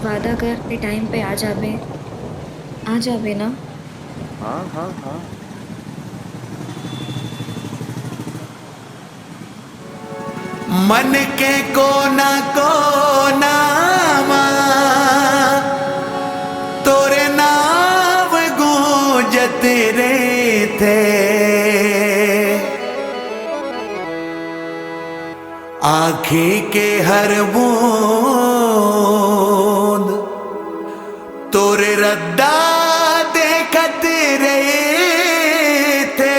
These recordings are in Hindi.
वादा कर के टाइम पे आ जाबे ना। हाँ हाँ हाँ। मन के कोना कोना तोरे नाव गूंजत रे थे। आँखी के हर बूंद तोरे रद्दा देखत रहे थे।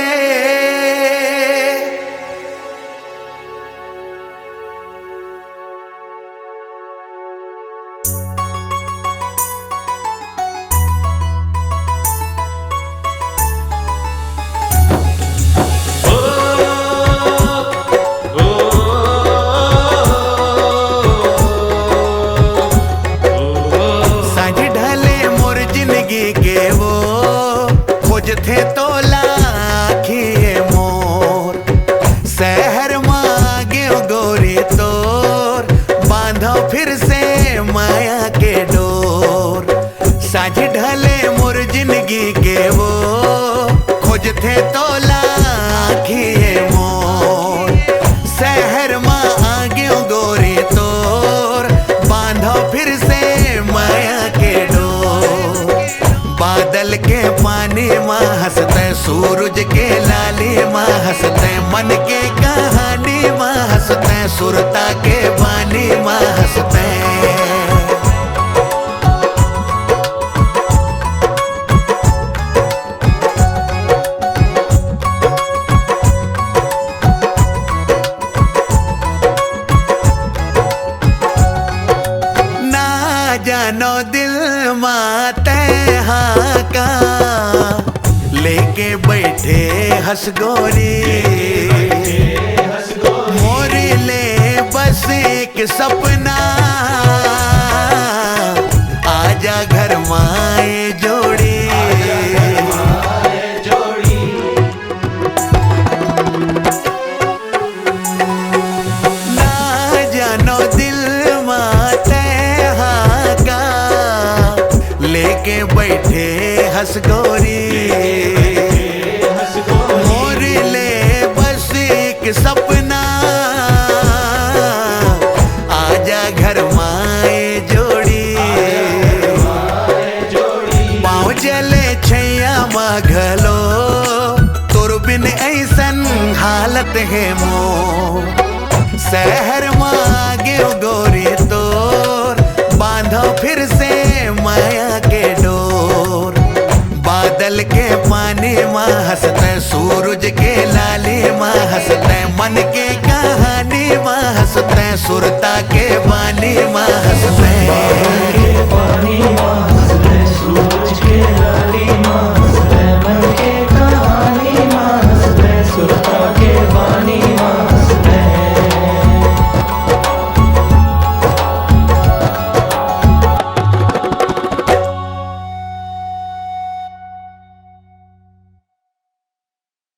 थे तो लाखिए मोर शहर मांगे गोरी तोर बांधो फिर से माया के डोर। साझ ढले मोर जिंदगी के वो खोज थे तो लाखिए मोर शहर मांगे गोरी तोर बांधो फिर से माया के डोर। बादल के पानी माँ हंसते सूरज के लाली माँ हंसते मन के कहानी माँ हंसते सुरता के बानी माँ हंसते। ना जानो दिल माते हाँ का लेके बैठे हंसगोरी मोरी ले बस एक सपना आजा घर माए जोड़ी। ना जानो दिल माते हाँ का लेके बैठे हंसगोरी मोरी ले बस एक सपना आजा घर माए जोड़ी। पाँव जले छैया मघलो तोर बिन ऐसन हालत है मोर शहर मांगे गोरी तोर बांधो फिर से माया के डोर। बादल के पानी माँ हंसते सूरज के लाली माँ हंसते मन के कहानी माँ हंसते सुरता के बानी माँ हंसते।